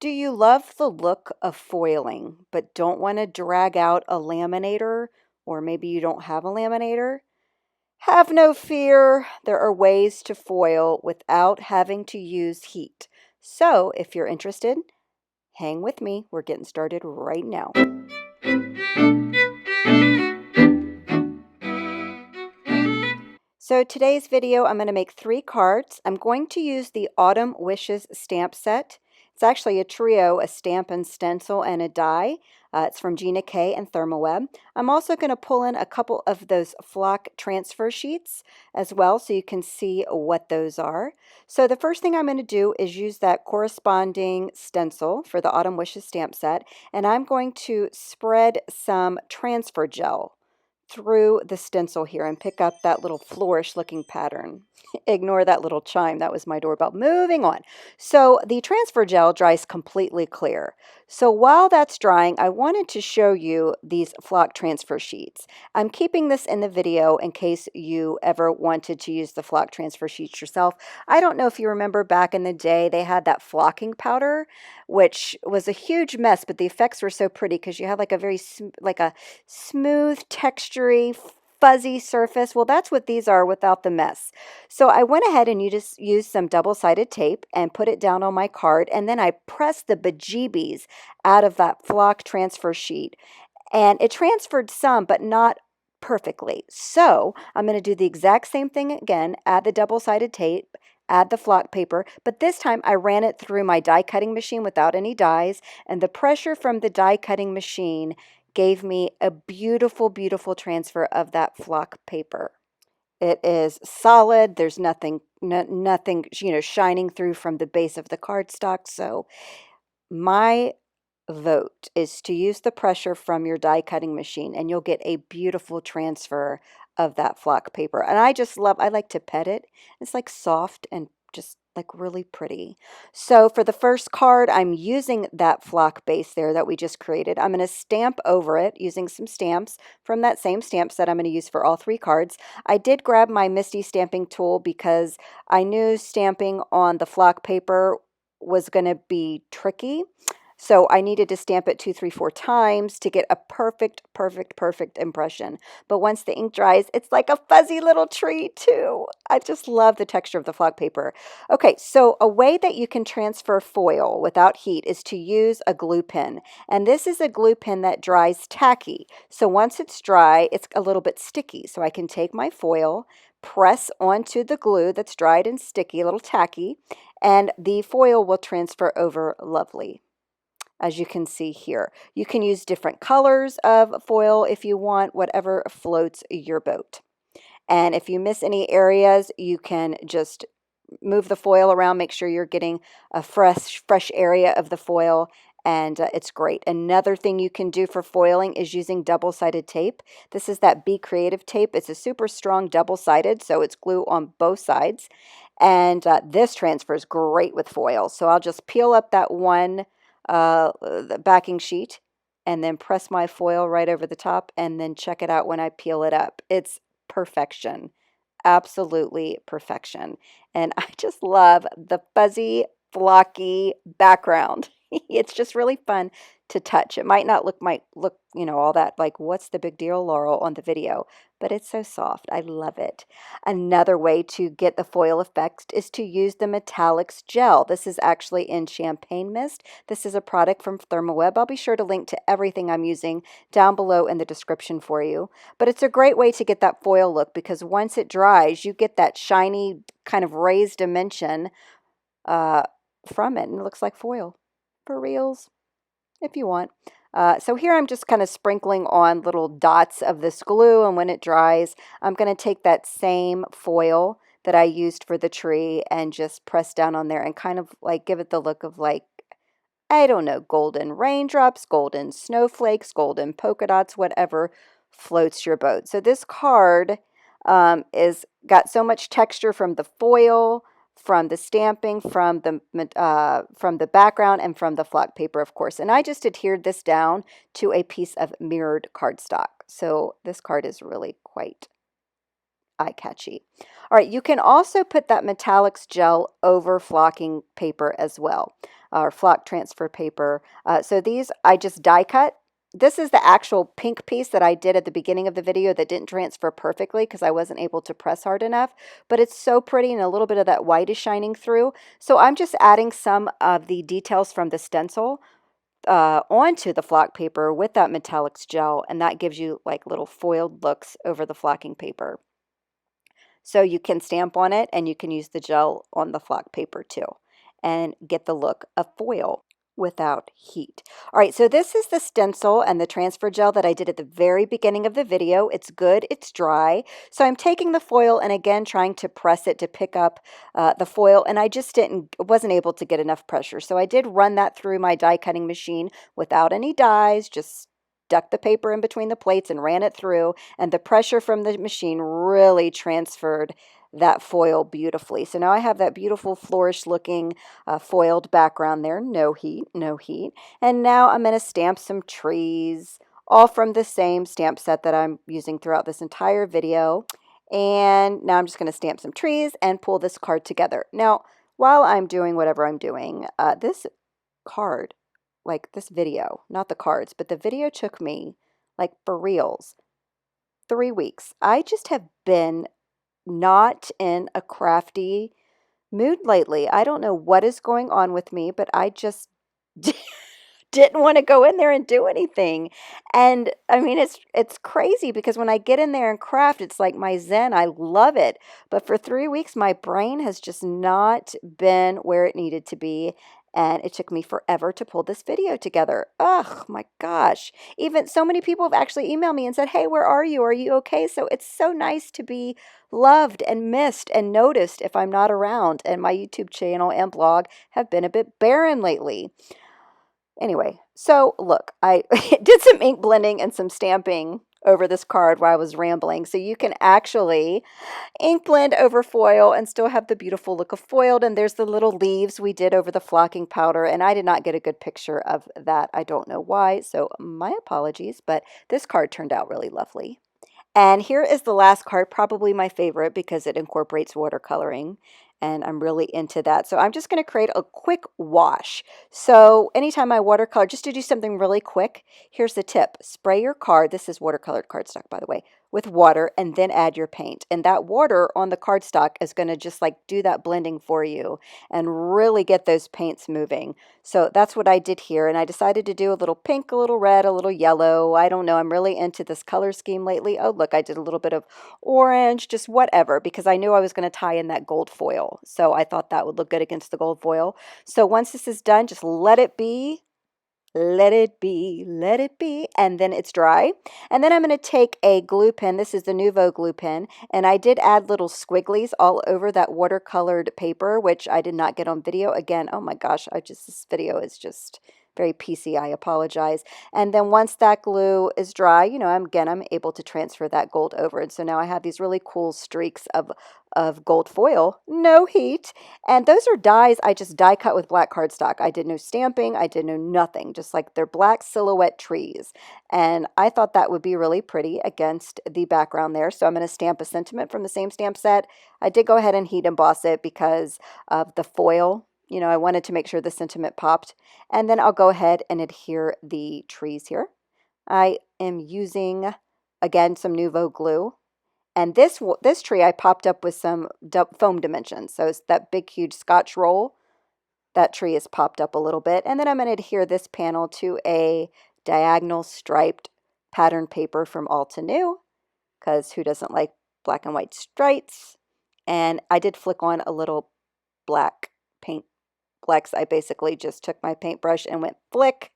Do you love the look of foiling, but don't want to drag out a laminator, or maybe you don't have a laminator? Have no fear, there are ways to foil without having to use heat. So, if you're interested, hang with me. We're getting started right now. So today's video, I'm going to make 3 cards. I'm going to use the Autumn Wishes stamp set. It's actually a trio, a StampnStencil and a die. It's from Gina and Thermoweb. I'm also going to pull in a couple of those flock transfer sheets as well so you can see what those are. So the first thing I'm going to do is use that corresponding stencil for the Autumn Wishes stamp set, and I'm going to spread some transfer gel through the stencil here and pick up that little flourish looking pattern. Ignore that little chime, that was my doorbell. Moving on. So the transfer gel dries completely clear. So while that's drying, I wanted to show you these flock transfer sheets. I'm keeping this in the video in case you ever wanted to use the flock transfer sheets yourself. I don't know if you remember back in the day, they had that flocking powder, which was a huge mess, but the effects were so pretty because you had like a very smooth, textury, fuzzy surface. Well, that's what these are without the mess. So I went ahead and you just used some double-sided tape and put it down on my card, and then I pressed the bejeebies out of that flock transfer sheet. And it transferred some, but not perfectly. So I'm going to do the exact same thing again, add the double-sided tape, add the flock paper, but this time I ran it through my die cutting machine without any dies, and the pressure from the die cutting machine gave me a beautiful, beautiful transfer of that flock paper. It is solid. There's nothing, nothing, shining through from the base of the cardstock. So my vote is to use the pressure from your die cutting machine, and you'll get a beautiful transfer of that flock paper. And I like to pet it. It's like soft and just like really pretty. So for the first card, I'm using that flock base there that we just created. I'm going to stamp over it using some stamps from that same stamp set I'm going to use for all 3 cards. I did grab my Misty stamping tool because I knew stamping on the flock paper was going to be tricky. So I needed to stamp it 2, 3, 4 times to get a perfect, perfect, perfect impression. But once the ink dries, it's like a fuzzy little tree too. I just love the texture of the flock paper. Okay, so a way that you can transfer foil without heat is to use a glue pen. And this is a glue pen that dries tacky. So once it's dry, it's a little bit sticky. So I can take my foil, press onto the glue that's dried and sticky, a little tacky, and the foil will transfer over lovely. As you can see here, you can use different colors of foil if you want, whatever floats your boat. And if you miss any areas, you can just move the foil around, make sure you're getting a fresh area of the foil, and it's great. Another thing you can do for foiling is using double-sided tape. This is that Be Creative tape. It's a super strong double-sided, so it's glue on both sides. And this transfers great with foil. So I'll just peel up that one the backing sheet and then press my foil right over the top, and then check it out when I peel it up. It's perfection. Absolutely perfection. And I just love the fuzzy, flocky background. It's just really fun to touch. It might not look, all that like, what's the big deal, Laurel, on the video, but it's so soft. I love it. Another way to get the foil effect is to use the Metallix Gel. This is actually in Champagne Mist. This is a product from Thermoweb. I'll be sure to link to everything I'm using down below in the description for you. But it's a great way to get that foil look because once it dries, you get that shiny kind of raised dimension from it, and it looks like foil. For reals, if you want. So here I'm just kind of sprinkling on little dots of this glue, and when it dries, I'm going to take that same foil that I used for the tree and just press down on there and kind of like give it the look of like, I don't know, golden raindrops, golden snowflakes, golden polka dots, whatever floats your boat. So this card is got so much texture from the foil, from the stamping, from the background, and from the flock paper, of course. And I just adhered this down to a piece of mirrored cardstock. So this card is really quite eye-catchy. All right, you can also put that Metallix gel over flocking paper as well. or flock transfer paper. So these I just die cut. This is the actual pink piece that I did at the beginning of the video that didn't transfer perfectly because I wasn't able to press hard enough, but it's so pretty and a little bit of that white is shining through. So I'm just adding some of the details from the stencil onto the flock paper with that Metallix gel, and that gives you like little foiled looks over the flocking paper. So you can stamp on it and you can use the gel on the flock paper too and get the look of foil without heat. All right, so this is the stencil and the transfer gel that I did at the very beginning of the video. It's good, it's dry. So I'm taking the foil and again trying to press it to pick up the foil, and I just wasn't able to get enough pressure. So I did run that through my die cutting machine without any dies, just stuck the paper in between the plates and ran it through, and the pressure from the machine really transferred that foil beautifully. So now I have that beautiful flourish looking foiled background there. No heat, no heat. And now I'm going to stamp some trees, all from the same stamp set that I'm using throughout this entire video. And now I'm just going to stamp some trees and pull this card together. Now, while I'm doing whatever I'm doing, this card, like this video, not the cards, but the video took me, like for reals, 3 weeks. I just have been not in a crafty mood lately. I don't know what is going on with me, but I just didn't want to go in there and do anything. And I mean, it's crazy because when I get in there and craft, it's like my zen. I love it. But for 3 weeks, my brain has just not been where it needed to be. And it took me forever to pull this video together. Oh my gosh. Even so many people have actually emailed me and said, hey, where are you? Are you okay? So it's so nice to be loved and missed and noticed if I'm not around. And my YouTube channel and blog have been a bit barren lately. Anyway, so look, I did some ink blending and some stamping over this card while I was rambling. So you can actually ink blend over foil and still have the beautiful look of foiled. And there's the little leaves we did over the flocking powder. And I did not get a good picture of that. I don't know why. So my apologies, but this card turned out really lovely. And here is the last card, probably my favorite because it incorporates watercoloring, and I'm really into that. So I'm just going to create a quick wash. So anytime I watercolor, just to do something really quick, here's the tip. Spray your card, this is watercolored cardstock by the way, with water and then add your paint. And that water on the cardstock is going to just like do that blending for you and really get those paints moving. So that's what I did here. And I decided to do a little pink, a little red, a little yellow. I don't know. I'm really into this color scheme lately. Oh, look, I did a little bit of orange, just whatever, because I knew I was going to tie in that gold foil. So I thought that would look good against the gold foil. So once this is done, just let it be. Let it be, let it be, and then it's dry. And then I'm going to take a glue pen. This is the Nuvo glue pen, and I did add little squigglies all over that watercolored paper, which I did not get on video. Again, oh my gosh, this video is just very PC, I apologize. And then once that glue is dry, you know, I'm able to transfer that gold over. And so now I have these really cool streaks of gold foil, no heat. And those are dies I just die cut with black cardstock. I did no stamping, I did no nothing, just like they're black silhouette trees. And I thought that would be really pretty against the background there. So I'm going to stamp a sentiment from the same stamp set. I did go ahead and heat emboss it because of the foil. You know, I wanted to make sure the sentiment popped. And then I'll go ahead and adhere the trees here. I am using, again, some Nuvo glue. And this tree I popped up with some foam dimensions. So it's that big, huge Scotch roll. That tree is popped up a little bit. And then I'm going to adhere this panel to a diagonal striped pattern paper from Alta New, because who doesn't like black and white stripes? And I did flick on a little black paint flex. I basically just took my paintbrush and went flick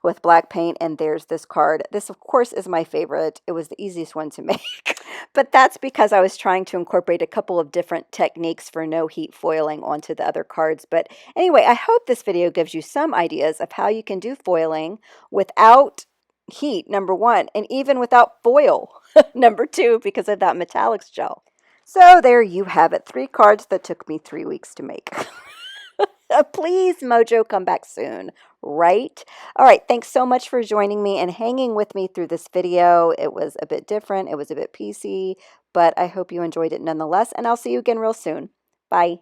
with black paint, and there's this card. This, of course, is my favorite. It was the easiest one to make, but that's because I was trying to incorporate a couple of different techniques for no heat foiling onto the other cards. But anyway, I hope this video gives you some ideas of how you can do foiling without heat, number one, and even without foil, number two, because of that Metallix gel. So there you have it, 3 cards that took me 3 weeks to make. Please, Mojo, come back soon, right? All right, thanks so much for joining me and hanging with me through this video. It was a bit different. It was a bit PC, but I hope you enjoyed it nonetheless, and I'll see you again real soon. Bye.